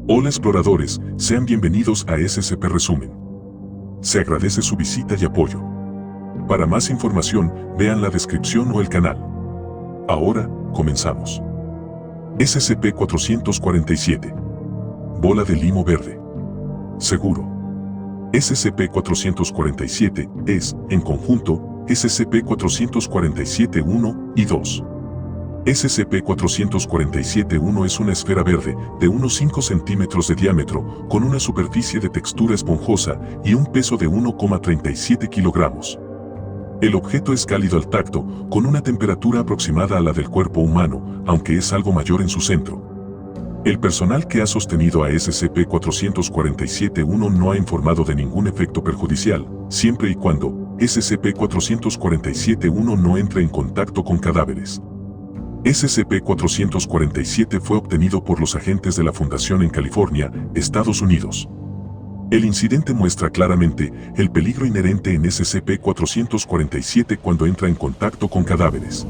Hola exploradores, sean bienvenidos a SCP Resumen. Se agradece su visita y apoyo. Para más información, vean la descripción o el canal. Ahora, comenzamos. SCP-447. Bola de limo verde. Seguro. SCP-447 es, en conjunto, SCP-447-1 y 2. SCP-447-1 es una esfera verde de unos 5 centímetros de diámetro con una superficie de textura esponjosa y un peso de 1,37 kilogramos. El objeto es cálido al tacto, con una temperatura aproximada a la del cuerpo humano, aunque es algo mayor en su centro. El personal que ha sostenido a SCP-447-1 no ha informado de ningún efecto perjudicial, siempre y cuando SCP-447-1 no entre en contacto con cadáveres. SCP-447 fue obtenido por los agentes de la Fundación en California, Estados Unidos. El incidente muestra claramente el peligro inherente en SCP-447 cuando entra en contacto con cadáveres.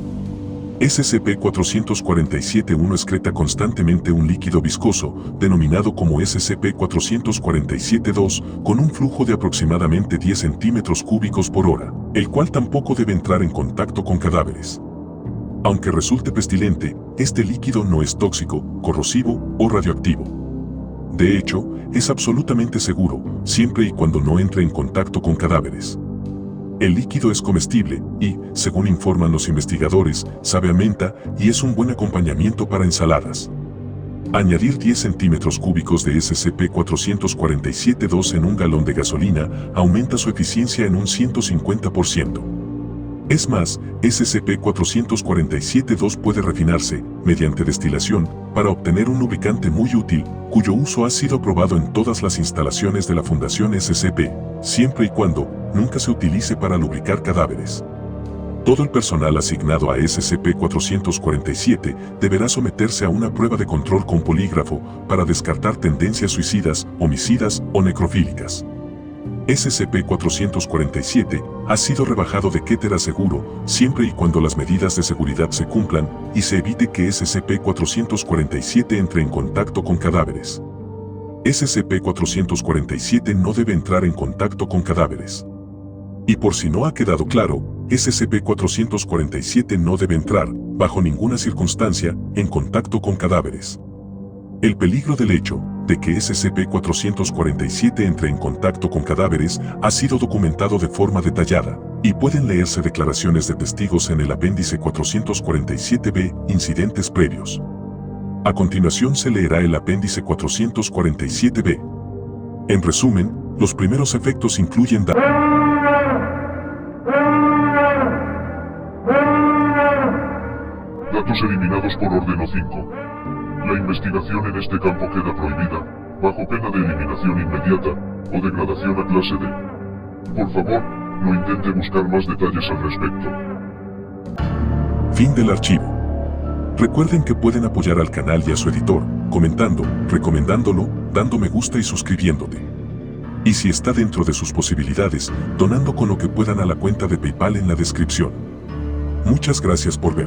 SCP-447-1 excreta constantemente un líquido viscoso, denominado como SCP-447-2, con un flujo de aproximadamente 10 centímetros cúbicos por hora, el cual tampoco debe entrar en contacto con cadáveres. Aunque resulte pestilente, este líquido no es tóxico, corrosivo o radioactivo. De hecho, es absolutamente seguro, siempre y cuando no entre en contacto con cadáveres. El líquido es comestible y, según informan los investigadores, sabe a menta y es un buen acompañamiento para ensaladas. Añadir 10 centímetros cúbicos de SCP-447-2 en un galón de gasolina aumenta su eficiencia en un 150%. Es más, SCP-447-2 puede refinarse, mediante destilación, para obtener un lubricante muy útil, cuyo uso ha sido probado en todas las instalaciones de la Fundación SCP, siempre y cuando nunca se utilice para lubricar cadáveres. Todo el personal asignado a SCP-447 deberá someterse a una prueba de control con polígrafo para descartar tendencias suicidas, homicidas o necrofílicas. SCP-447 ha sido rebajado de Keter a seguro, siempre y cuando las medidas de seguridad se cumplan y se evite que SCP-447 entre en contacto con cadáveres. SCP-447 no debe entrar en contacto con cadáveres. Y por si no ha quedado claro, SCP-447 no debe entrar, bajo ninguna circunstancia, en contacto con cadáveres. El peligro del hecho de que SCP-447 entre en contacto con cadáveres ha sido documentado de forma detallada, y pueden leerse declaraciones de testigos en el apéndice 447-B, incidentes previos. A continuación se leerá el apéndice 447-B. En resumen, los primeros efectos incluyen datos eliminados por orden O5. La investigación en este campo queda prohibida, bajo pena de eliminación inmediata, o degradación a clase D. Por favor, no intente buscar más detalles al respecto. Fin del archivo. Recuerden que pueden apoyar al canal y a su editor, comentando, recomendándolo, dando me gusta y suscribiéndote. Y si está dentro de sus posibilidades, donando con lo que puedan a la cuenta de PayPal en la descripción. Muchas gracias por ver.